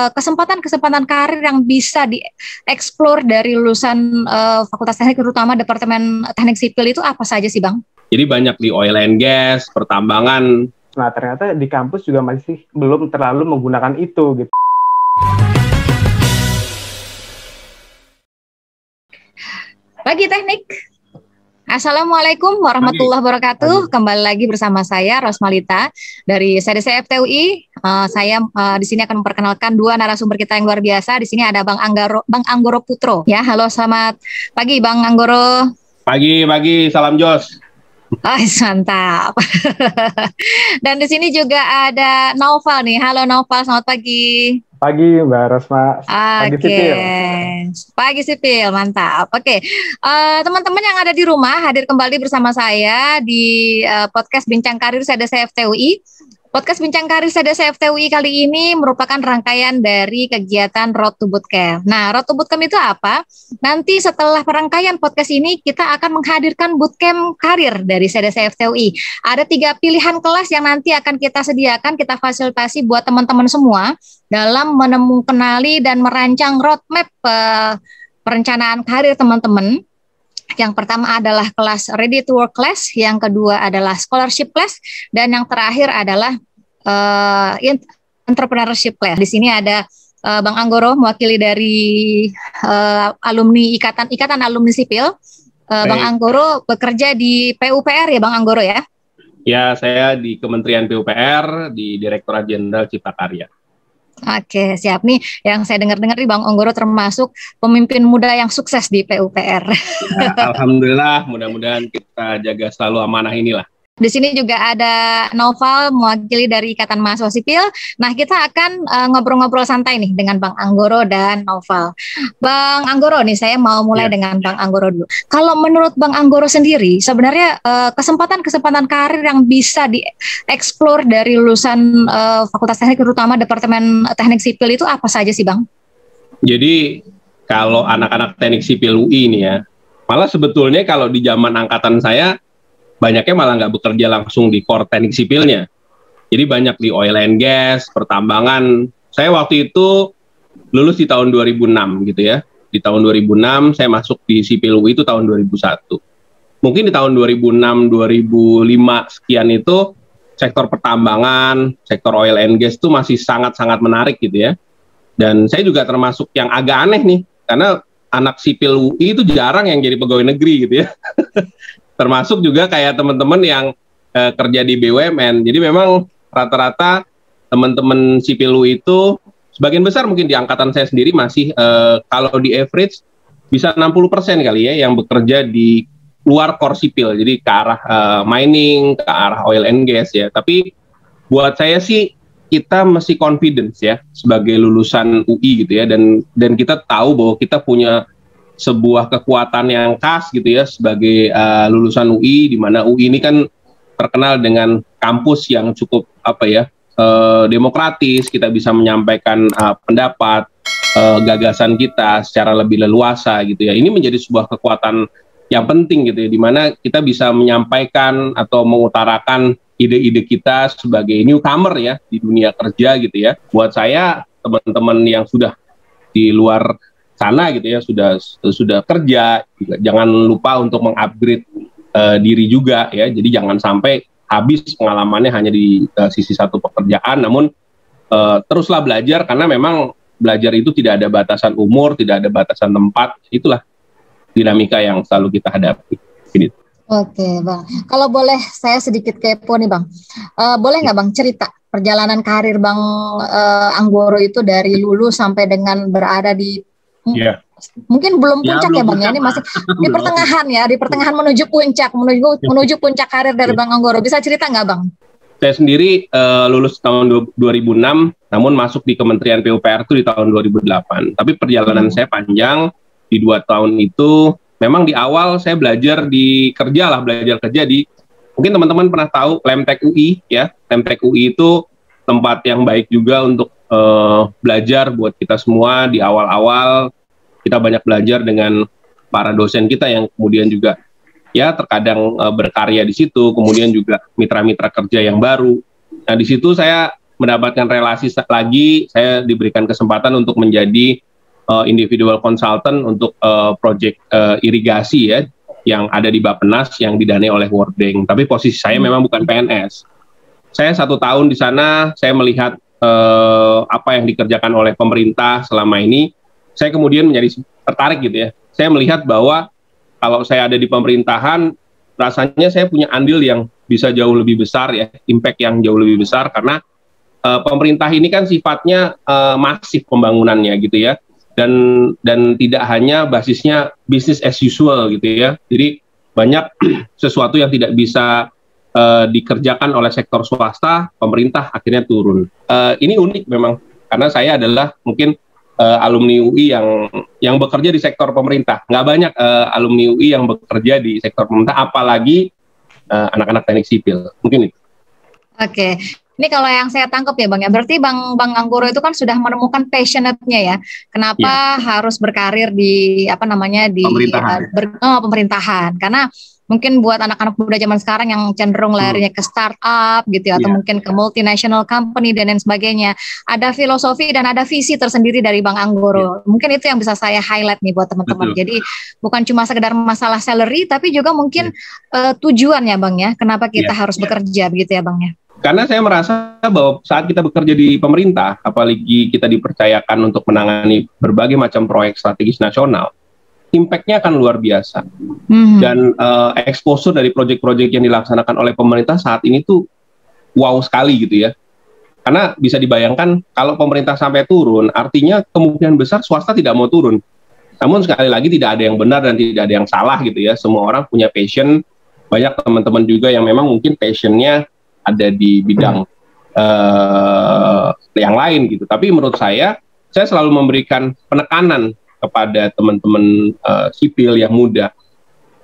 kesempatan-kesempatan karir yang bisa dieksplor dari lulusan Fakultas Teknik, terutama Departemen Teknik Sipil itu apa saja sih, Bang? Jadi banyak di oil and gas, pertambangan. Nah, ternyata di kampus juga masih belum terlalu menggunakan itu gitu. Pagi Teknik. Assalamualaikum warahmatullahi wabarakatuh. Kembali lagi bersama saya Rosmalita dari CDC FTUI. Saya di sini akan memperkenalkan dua narasumber kita yang luar biasa. Di sini ada Bang Anggoro Putro. Ya, halo, selamat pagi Bang Anggoro. Pagi, salam Jos. Mantap. Dan di sini juga ada Naufal nih. Halo Naufal, selamat pagi. Pagi Mbak Rosma. Pagi sipil. Pagi sipil, mantap. Oke, teman-teman yang ada di rumah hadir kembali bersama saya di podcast Bincang Karir CDC FTUI. Podcast Bincang Karir CDC FTUI kali ini merupakan rangkaian dari kegiatan Road to Bootcamp. Nah, Road to Bootcamp itu apa? Nanti setelah perangkaian podcast ini, kita akan menghadirkan bootcamp karir dari CDC FTUI. Ada 3 pilihan kelas yang nanti akan kita sediakan, kita fasilitasi buat teman-teman semua dalam menemukan, kenali, dan merancang roadmap perencanaan karir teman-teman. Yang pertama adalah kelas Ready to Work class, yang kedua adalah Scholarship class, dan yang terakhir adalah Entrepreneurship class. Di sini ada Bang Anggoro mewakili dari alumni Ikatan Alumni Sipil. Bang Anggoro bekerja di PUPR ya Bang Anggoro ya? Ya, saya di Kementerian PUPR di Direktorat Jenderal Cipta Karya. Oke, siap nih. Yang saya dengar-dengar nih Bang Anggoro termasuk pemimpin muda yang sukses di PUPR. Ya, alhamdulillah, mudah-mudahan kita jaga selalu amanah inilah. Di sini juga ada Naufal mewakili dari Ikatan Mahasiswa Sipil. Nah, kita akan ngobrol-ngobrol santai nih dengan Bang Anggoro dan Naufal. Bang Anggoro nih, saya mau mulai dengan Bang Anggoro dulu. Kalau menurut Bang Anggoro sendiri, sebenarnya kesempatan-kesempatan karir yang bisa dieksplor dari lulusan Fakultas Teknik, terutama Departemen Teknik Sipil itu apa saja sih, Bang? Jadi, kalau anak-anak Teknik Sipil UI ini ya, malah sebetulnya kalau di zaman angkatan saya, banyaknya malah nggak bekerja langsung di core teknik sipilnya. Jadi banyak di oil and gas, pertambangan. Saya waktu itu lulus di tahun 2006 gitu ya. Di tahun 2006 saya masuk di Sipil UI itu tahun 2001. Mungkin di tahun 2006-2005 sekian itu sektor pertambangan, sektor oil and gas itu masih sangat-sangat menarik gitu ya. Dan saya juga termasuk yang agak aneh nih, karena anak Sipil UI itu jarang yang jadi pegawai negeri gitu ya. Termasuk juga kayak teman-teman yang kerja di BUMN. Jadi memang rata-rata teman-teman Sipil UI itu sebagian besar mungkin di angkatan saya sendiri masih kalau di average bisa 60% kali ya yang bekerja di luar core sipil. Jadi ke arah mining, ke arah oil and gas ya. Tapi buat saya sih kita mesti confidence ya sebagai lulusan UI gitu ya, dan kita tahu bahwa kita punya sebuah kekuatan yang khas gitu ya sebagai lulusan UI, di mana UI ini kan terkenal dengan kampus yang cukup demokratis. Kita bisa menyampaikan pendapat, gagasan kita secara lebih leluasa gitu ya. Ini menjadi sebuah kekuatan yang penting gitu ya, di mana kita bisa menyampaikan atau mengutarakan ide-ide kita sebagai newcomer ya di dunia kerja gitu ya. Buat saya, teman-teman yang sudah di luar sana gitu ya, sudah kerja juga, jangan lupa untuk mengupgrade diri juga ya. Jadi jangan sampai habis pengalamannya hanya di sisi satu pekerjaan, namun teruslah belajar, karena memang belajar itu tidak ada batasan umur, tidak ada batasan tempat. Itulah dinamika yang selalu kita hadapi. Oke Bang, kalau boleh saya sedikit kepo nih Bang, boleh nggak Bang cerita perjalanan karir Bang Anggoro itu dari lulus sampai dengan berada di mungkin belum puncak ya Bang ya, ini masih di pertengahan ya, di pertengahan menuju puncak karir dari Bang Anggoro. Bisa cerita nggak Bang? Saya sendiri lulus tahun 2006, namun masuk di Kementerian PUPR itu di tahun 2008. Tapi perjalanan saya panjang di 2 tahun itu. Memang di awal saya belajar kerja di, mungkin teman-teman pernah tahu Lemtek UI ya. Lemtek UI itu tempat yang baik juga untuk belajar buat kita semua. Di awal-awal kita banyak belajar dengan para dosen kita yang kemudian juga ya terkadang berkarya di situ, kemudian juga mitra-mitra kerja yang baru. Nah, di situ saya mendapatkan relasi lagi, saya diberikan kesempatan untuk menjadi individual consultant untuk project irigasi ya, yang ada di Bappenas yang didanai oleh World Bank. Tapi posisi saya memang bukan PNS. Saya 1 tahun di sana, saya melihat apa yang dikerjakan oleh pemerintah selama ini. Saya kemudian menjadi tertarik gitu ya. Saya melihat bahwa kalau saya ada di pemerintahan, rasanya saya punya andil yang bisa jauh lebih besar ya, impact yang jauh lebih besar, karena pemerintah ini kan sifatnya masif pembangunannya gitu ya. Dan tidak hanya basisnya business as usual gitu ya. Jadi banyak sesuatu yang tidak bisa dikerjakan oleh sektor swasta, pemerintah akhirnya turun. Ini unik memang, karena saya adalah mungkin alumni UI yang bekerja di sektor pemerintah. Nggak banyak alumni UI yang bekerja di sektor pemerintah, apalagi anak-anak teknik sipil. Mungkin itu. Oke. Ini kalau yang saya tangkap ya Bang ya, berarti Bang Anggoro itu kan sudah menemukan passionate-nya ya. Kenapa harus berkarir di di pemerintahan? Karena mungkin buat anak-anak muda zaman sekarang yang cenderung larinya ke startup gitu ya, atau mungkin ke multinational company dan lain sebagainya. Ada filosofi dan ada visi tersendiri dari Bang Anggoro. Mungkin itu yang bisa saya highlight nih buat teman-teman. Jadi bukan cuma sekedar masalah salary, tapi juga mungkin tujuannya Bang ya, kenapa kita harus bekerja begitu ya Bang ya. Karena saya merasa bahwa saat kita bekerja di pemerintah, apalagi kita dipercayakan untuk menangani berbagai macam proyek strategis nasional, impact-nya akan luar biasa. Dan exposure dari proyek-proyek yang dilaksanakan oleh pemerintah saat ini tuh wow sekali gitu ya. Karena bisa dibayangkan kalau pemerintah sampai turun, artinya kemungkinan besar swasta tidak mau turun. Namun sekali lagi tidak ada yang benar dan tidak ada yang salah gitu ya. Semua orang punya passion. Banyak teman-teman juga yang memang mungkin passion-nya ada di bidang yang lain gitu. Tapi menurut saya selalu memberikan penekanan kepada teman-teman sipil yang muda.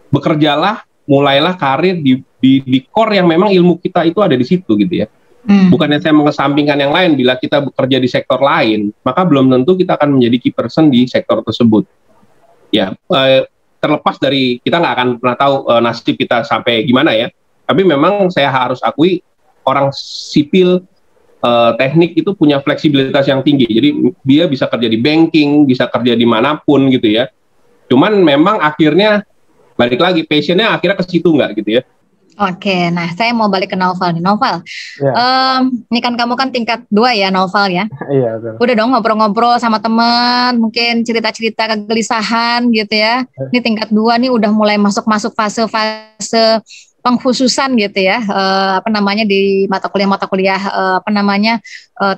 Bekerjalah, mulailah karir di core yang memang ilmu kita itu ada di situ gitu ya. Bukannya saya mengesampingkan yang lain, bila kita bekerja di sektor lain, maka belum tentu kita akan menjadi key person di sektor tersebut. Ya, terlepas dari kita nggak akan pernah tahu nasib kita sampai gimana ya. Tapi memang saya harus akui orang sipil teknik itu punya fleksibilitas yang tinggi. Jadi dia bisa kerja di banking, bisa kerja di manapun gitu ya. Cuman memang akhirnya balik lagi passionnya akhirnya ke situ nggak gitu ya. Oke, nah saya mau balik ke Naufal nih. Naufal, ini kan kamu kan tingkat 2 ya Naufal ya? Iya betul. Udah dong ngobrol-ngobrol sama teman, mungkin cerita-cerita kegelisahan gitu ya. Ini tingkat 2 nih udah mulai masuk fase-fase pengkhususan gitu ya, di mata kuliah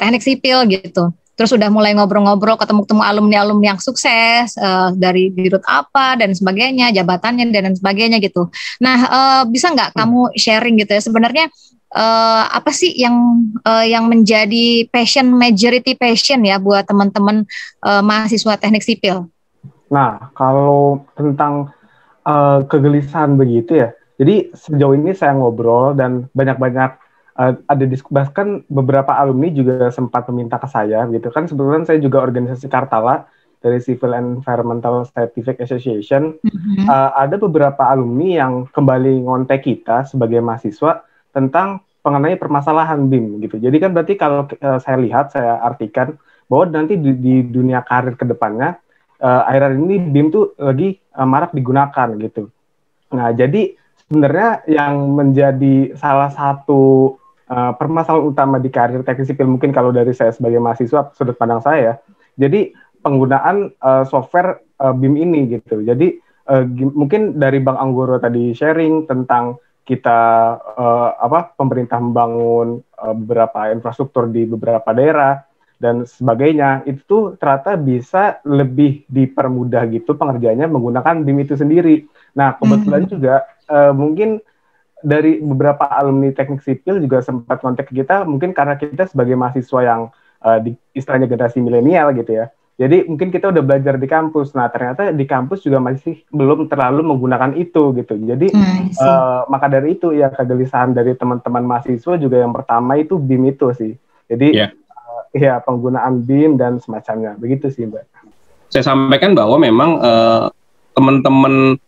teknik sipil gitu. Terus udah mulai ngobrol-ngobrol, ketemu alumni-alumni yang sukses dari dirut apa dan sebagainya, jabatannya dan sebagainya gitu. Nah, bisa nggak kamu sharing gitu ya sebenarnya apa sih yang menjadi majority passion ya buat teman-teman mahasiswa teknik sipil? Nah, kalau tentang kegelisahan begitu ya. Jadi sejauh ini saya ngobrol dan banyak-banyak ada bahkan beberapa alumni juga sempat meminta ke saya gitu kan. Sebetulnya saya juga organisasi Kartala dari Civil Environmental Scientific Association. Ada beberapa alumni yang kembali ngontek kita sebagai mahasiswa tentang mengenai permasalahan BIM gitu. Jadi kan berarti kalau saya artikan bahwa nanti di dunia karir kedepannya akhir-akhir ini BIM tuh lagi marak digunakan gitu. Nah jadi sebenarnya yang menjadi salah satu permasalahan utama di karir teknik sipil mungkin kalau dari saya sebagai mahasiswa sudut pandang saya, jadi penggunaan software BIM ini gitu. Jadi mungkin dari Bang Anggoro tadi sharing tentang kita pemerintah membangun beberapa infrastruktur di beberapa daerah dan sebagainya, itu ternyata bisa lebih dipermudah gitu pengerjaannya menggunakan BIM itu sendiri. Nah kebetulan juga mungkin dari beberapa alumni teknik sipil juga sempat kontak ke kita, mungkin karena kita sebagai mahasiswa yang istilahnya generasi milenial gitu ya. Jadi mungkin kita udah belajar di kampus. Nah ternyata di kampus juga masih belum terlalu menggunakan itu gitu. Jadi maka dari itu ya kegelisahan dari teman-teman mahasiswa juga yang pertama itu BIM itu sih. Jadi ya penggunaan BIM dan semacamnya. Begitu sih Mbak. Saya sampaikan bahwa memang teman-teman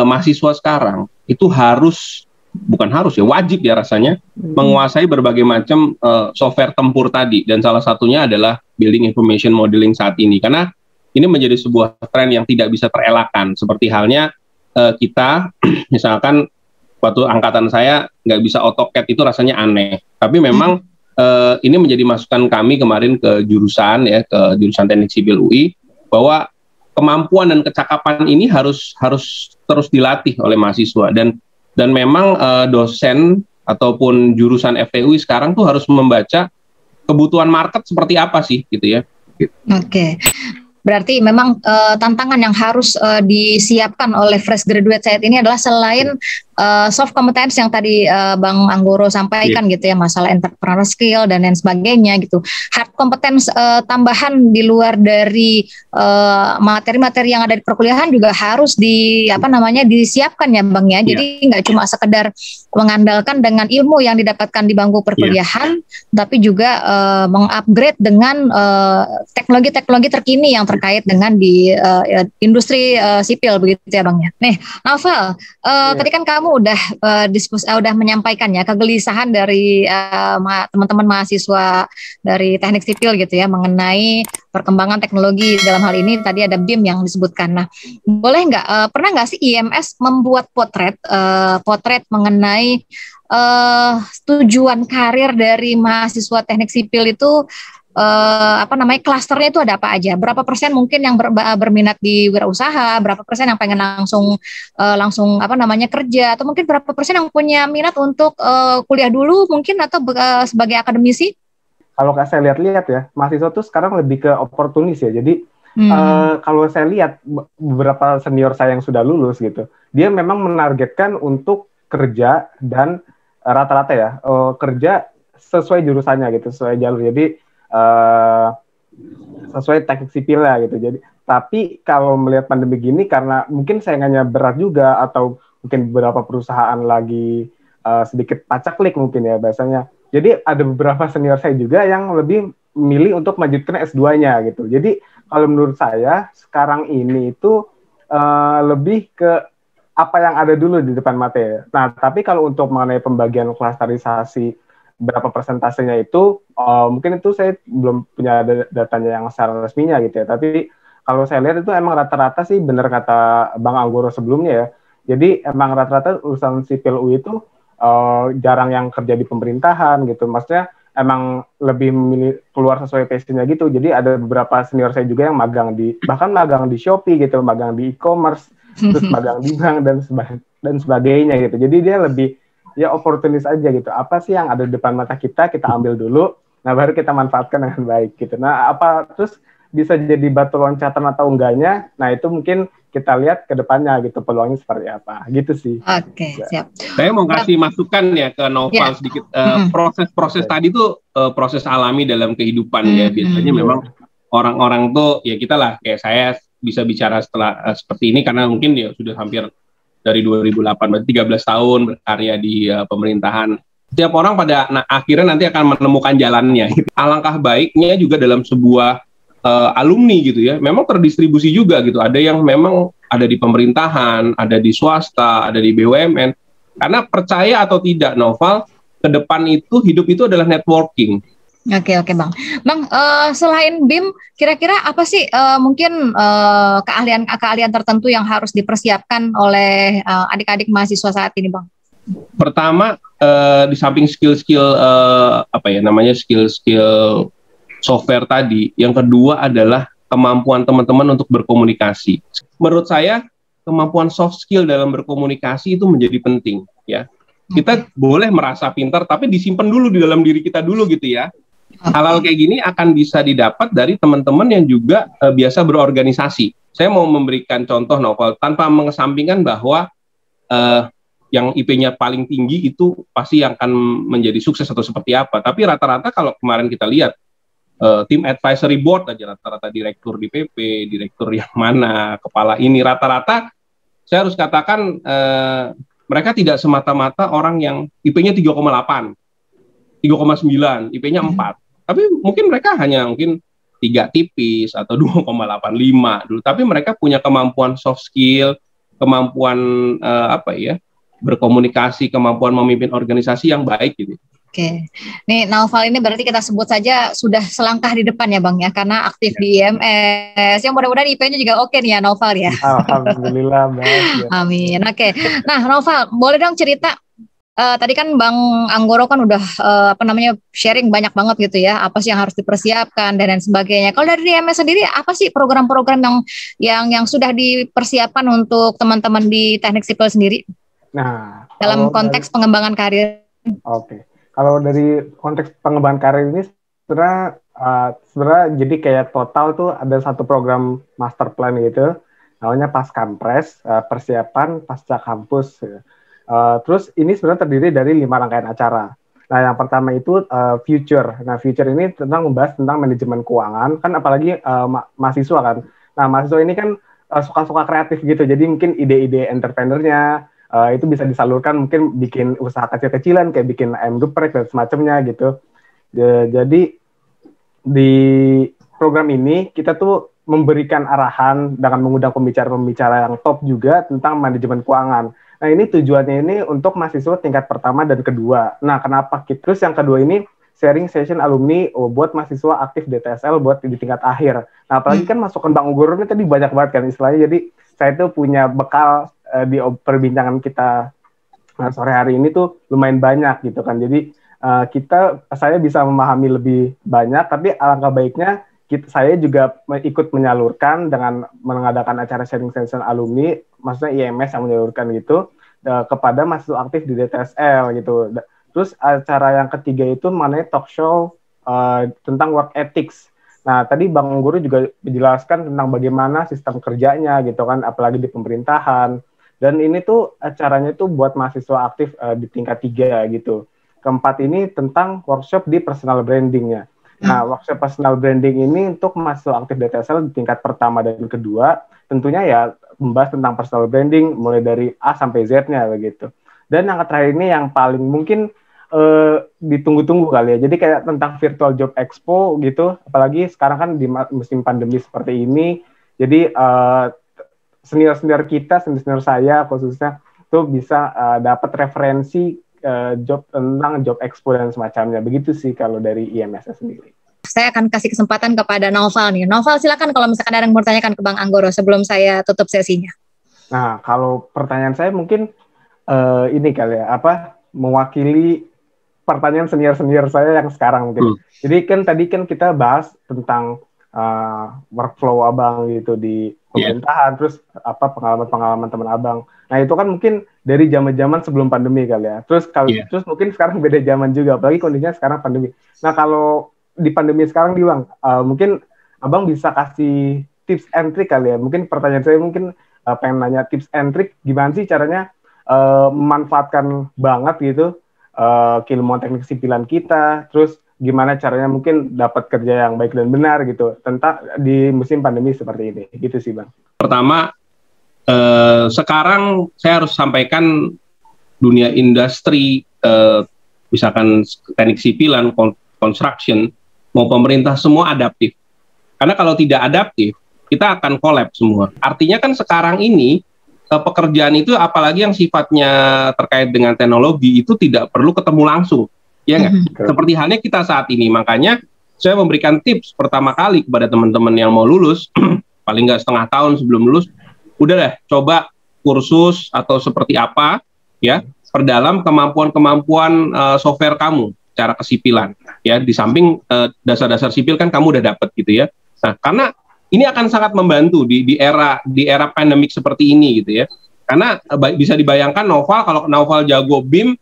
mahasiswa sekarang itu harus bukan harus ya, wajib ya rasanya menguasai berbagai macam software tempur tadi, dan salah satunya adalah building information modeling saat ini, karena ini menjadi sebuah tren yang tidak bisa terelakkan. Seperti halnya kita misalkan waktu angkatan saya nggak bisa AutoCAD itu rasanya aneh, tapi memang ini menjadi masukan kami kemarin ke jurusan Teknik Sipil UI, bahwa kemampuan dan kecakapan ini harus terus dilatih oleh mahasiswa, dan memang dosen ataupun jurusan FTUI sekarang tuh harus membaca kebutuhan market seperti apa sih gitu ya. Oke. Berarti memang tantangan yang harus disiapkan oleh fresh graduate saat ini adalah selain soft competence yang tadi Bang Anggoro sampaikan gitu ya, masalah entrepreneur skill dan lain sebagainya gitu. Hard competence tambahan di luar dari materi-materi yang ada di perkuliahan juga harus disiapkan ya Bang ya. Jadi nggak cuma sekedar mengandalkan dengan ilmu yang didapatkan di bangku perkuliahan, tapi juga mengupgrade dengan teknologi-teknologi terkini yang terkait dengan di industri sipil begitu ya Bang ya. Nih, Naufal, tadi kan kamu udah menyampaikan ya kegelisahan dari teman-teman mahasiswa dari teknik sipil gitu ya mengenai perkembangan teknologi dalam hal ini tadi ada BIM yang disebutkan. Nah, boleh nggak pernah nggak sih IMS membuat potret mengenai tujuan karir dari mahasiswa teknik sipil itu klasternya itu ada apa aja? Berapa persen mungkin yang berminat di wirausaha, berapa persen yang pengen langsung kerja, atau mungkin berapa persen yang punya minat untuk kuliah dulu mungkin atau sebagai akademisi? Kalau saya lihat-lihat ya, mahasiswa tuh sekarang lebih ke oportunis ya. Jadi kalau saya lihat beberapa senior saya yang sudah lulus gitu, dia memang menargetkan untuk kerja dan rata-rata ya kerja sesuai jurusannya gitu, sesuai jalur. Jadi sesuai teknik sipil lah gitu. Jadi tapi kalau melihat pandemi gini karena mungkin saingannya berat juga atau mungkin beberapa perusahaan lagi sedikit pacaklik mungkin ya bahasanya. Jadi ada beberapa senior saya juga yang lebih memilih untuk melanjutkan S2-nya gitu. Jadi kalau menurut saya sekarang ini itu lebih ke apa yang ada dulu di depan mata ya. Nah, tapi kalau untuk mengenai pembagian klasterisasi berapa persentasenya itu mungkin itu saya belum punya datanya yang secara resminya gitu ya, tapi kalau saya lihat itu emang rata-rata sih benar kata Bang Anggoro sebelumnya ya, jadi emang rata-rata urusan sipil UI itu jarang yang kerja di pemerintahan gitu, maksudnya emang lebih memilih keluar sesuai passion-nya gitu. Jadi ada beberapa senior saya juga yang magang di Shopee gitu, magang di e-commerce, terus magang di bank dan sebagainya gitu. Jadi dia lebih ya oportunis aja gitu. Apa sih yang ada di depan mata kita ambil dulu, nah baru kita manfaatkan dengan baik gitu. Nah, apa terus bisa jadi batu loncatan atau enggaknya, nah itu mungkin kita lihat ke depannya gitu, peluangnya seperti apa, gitu sih. Oke, siap. Saya mau kasih masukan ya ke Naufal sedikit. Proses tadi tuh proses alami dalam kehidupan ya. Biasanya memang orang-orang tuh, ya kita lah, kayak saya bisa bicara setelah seperti ini karena mungkin ya sudah hampir dari 2008, 13 tahun berkarya di pemerintahan. Setiap orang pada akhirnya nanti akan menemukan jalannya. Alangkah baiknya juga dalam sebuah alumni gitu ya, memang terdistribusi juga gitu. Ada yang memang ada di pemerintahan, ada di swasta, ada di BUMN. Karena percaya atau tidak, Naufal, ke depan itu hidup itu adalah networking. Oke Bang. Bang, selain BIM, kira-kira apa sih mungkin keahlian tertentu yang harus dipersiapkan oleh adik-adik mahasiswa saat ini, Bang? Pertama, di samping skill-skill skill-skill software tadi, yang kedua adalah kemampuan teman-teman untuk berkomunikasi. Menurut saya, kemampuan soft skill dalam berkomunikasi itu menjadi penting, ya. Kita boleh merasa pintar, tapi disimpan dulu di dalam diri kita dulu gitu ya. Hal-hal kayak gini akan bisa didapat dari teman-teman yang juga biasa berorganisasi. Saya mau memberikan contoh, Naufal, tanpa mengesampingkan bahwa yang IP-nya paling tinggi itu pasti yang akan menjadi sukses atau seperti apa. Tapi rata-rata kalau kemarin kita lihat, tim advisory board aja, rata-rata direktur di PP, direktur yang mana, kepala ini, rata-rata saya harus katakan mereka tidak semata-mata orang yang IP-nya 3,8. 3,9, IP-nya 4. Tapi mungkin mereka hanya 3 tipis atau 2,85 dulu. Tapi mereka punya kemampuan soft skill, kemampuan berkomunikasi, kemampuan memimpin organisasi yang baik gitu. Oke, nih Naufal ini berarti kita sebut saja sudah selangkah di depan ya Bang ya, karena aktif di IMS. Yang mudah-mudahan IP-nya juga oke nih ya Naufal ya. Alhamdulillah, baik. Ya. Amin. Oke, nah Naufal boleh dong cerita. Tadi kan Bang Anggoro kan udah sharing banyak banget gitu ya, apa sih yang harus dipersiapkan dan lain sebagainya. Kalau dari IMS sendiri apa sih program-program yang sudah dipersiapkan untuk teman-teman di teknik sipil sendiri? Nah, dalam konteks pengembangan karir. Oke. Kalau dari konteks pengembangan karir ini sebenarnya jadi kayak total tuh ada satu program master plan gitu, namanya Paskampres, persiapan pasca kampus. Terus ini sebenarnya terdiri dari 5 rangkaian acara. Nah, yang pertama itu Future. Nah, Future ini membahas tentang manajemen keuangan, kan apalagi mahasiswa kan. Nah, mahasiswa ini kan suka-suka kreatif gitu, jadi mungkin ide-ide entrepreneurnya itu bisa disalurkan, mungkin bikin usaha kecil-kecilan kayak bikin ayam geprek dan semacamnya gitu. Jadi di program ini kita tuh memberikan arahan dengan mengundang pembicara-pembicara yang top juga tentang manajemen keuangan. Nah, ini tujuannya ini untuk mahasiswa tingkat pertama dan kedua. Nah, kenapa? Terus yang kedua ini sharing session alumni buat mahasiswa aktif DTSL buat di tingkat akhir. Nah, apalagi kan masukan Bang Ugoro ini tadi banyak banget kan istilahnya. Jadi saya tuh punya bekal di perbincangan kita sore hari ini tuh lumayan banyak gitu kan. Jadi saya bisa memahami lebih banyak, tapi alangkah baiknya saya juga ikut menyalurkan dengan mengadakan acara sharing session alumni, maksudnya IMS yang menyalurkan gitu kepada mahasiswa aktif di DTSL gitu. Terus acara yang ketiga itu mengenai talk show tentang work ethics. Nah, tadi Bang Guru juga menjelaskan tentang bagaimana sistem kerjanya gitu kan, apalagi di pemerintahan. Dan ini tuh acaranya tuh buat mahasiswa aktif di tingkat 3 gitu. Keempat ini tentang workshop di personal branding-nya. Nah, workshop personal branding ini untuk mahasiswa aktif DTSL di tingkat pertama dan kedua, tentunya ya membahas tentang personal branding mulai dari A sampai Z-nya begitu. Dan yang terakhir ini yang paling mungkin ditunggu-tunggu kali ya. Jadi kayak tentang virtual job expo gitu, apalagi sekarang kan di musim pandemi seperti ini. Jadi senior-senior kita, senior saya khususnya tuh bisa dapat referensi job tentang job expo dan semacamnya. Begitu sih kalau dari IMS sendiri. Saya akan kasih kesempatan kepada Naufal nih. Naufal silakan kalau misalkan ada yang mau tanyakan ke Bang Anggoro sebelum saya tutup sesinya. Nah, kalau pertanyaan saya mungkin ini kali ya, mewakili pertanyaan senior-senior saya yang sekarang mungkin. Jadi kan tadi kan kita bahas tentang workflow Abang gitu di pemerintahan, terus pengalaman-pengalaman teman Abang. Nah, itu kan mungkin dari zaman-zaman sebelum pandemi kali ya. Terus terus mungkin sekarang beda zaman juga, apalagi kondisinya sekarang pandemi. Nah, kalau di pandemi sekarang Bang, mungkin Abang bisa kasih tips and trick kali ya. Mungkin pertanyaan saya mungkin pengen nanya tips and trick gimana sih caranya memanfaatkan banget gitu keilmuan teknik sipilan kita, terus gimana caranya mungkin dapat kerja yang baik dan benar gitu tentang di musim pandemi seperti ini, gitu sih Bang. Pertama, sekarang saya harus sampaikan dunia industri, misalkan teknik sipilan, construction, mau pemerintah semua adaptif. Karena kalau tidak adaptif, kita akan collapse semua. Artinya kan sekarang ini pekerjaan itu apalagi yang sifatnya terkait dengan teknologi itu tidak perlu ketemu langsung. Ya nggak? Seperti halnya kita saat ini. Makanya saya memberikan tips pertama kali kepada teman-teman yang mau lulus, paling nggak setengah tahun sebelum lulus, udah deh coba kursus atau seperti apa, ya, perdalam kemampuan-kemampuan software kamu, cara kesipilan. Ya, di samping dasar-dasar sipil kan kamu udah dapat gitu ya. Nah, karena ini akan sangat membantu di era pandemik seperti ini gitu ya. Karena bisa dibayangkan Naufal, kalau Naufal jago BIM,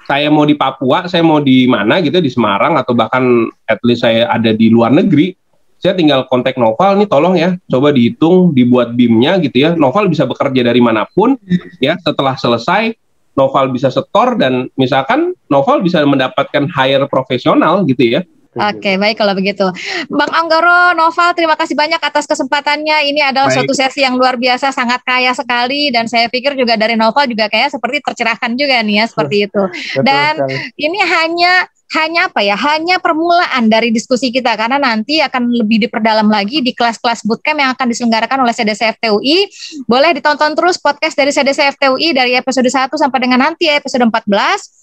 saya mau di Papua, saya mau di mana gitu, di Semarang, atau bahkan at least saya ada di luar negeri, saya tinggal kontak Naufal, nih tolong ya, coba dihitung, dibuat BIM-nya gitu ya. Naufal bisa bekerja dari manapun, ya, setelah selesai, Naufal bisa setor, dan misalkan Naufal bisa mendapatkan hire profesional gitu ya. Oke, baik kalau begitu. Bang Anggoro, Naufal, terima kasih banyak atas kesempatannya. Ini adalah suatu sesi yang luar biasa, sangat kaya sekali, dan saya pikir juga dari Naufal juga kayak seperti tercerahkan juga nih ya, seperti itu. Dan ini hanya hanya apa ya? Hanya permulaan dari diskusi kita karena nanti akan lebih diperdalam lagi di kelas-kelas bootcamp yang akan diselenggarakan oleh CDCFTUI. Boleh ditonton terus podcast dari CDCFTUI dari episode 1 sampai dengan nanti episode 14.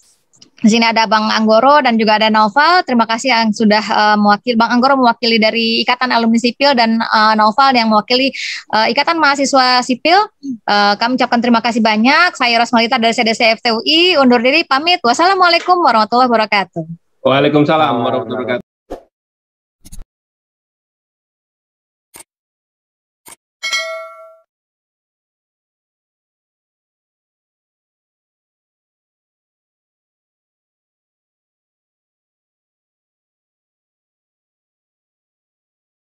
Di sini ada Bang Anggoro dan juga ada Naufal. Terima kasih yang sudah mewakili. Bang Anggoro mewakili dari Ikatan Alumni Sipil dan Naufal yang mewakili Ikatan Mahasiswa Sipil. Kami ucapkan terima kasih banyak. Saya Rosmalita dari CDC FTUI undur diri pamit. Wassalamualaikum warahmatullahi wabarakatuh. Waalaikumsalam warahmatullahi wabarakatuh.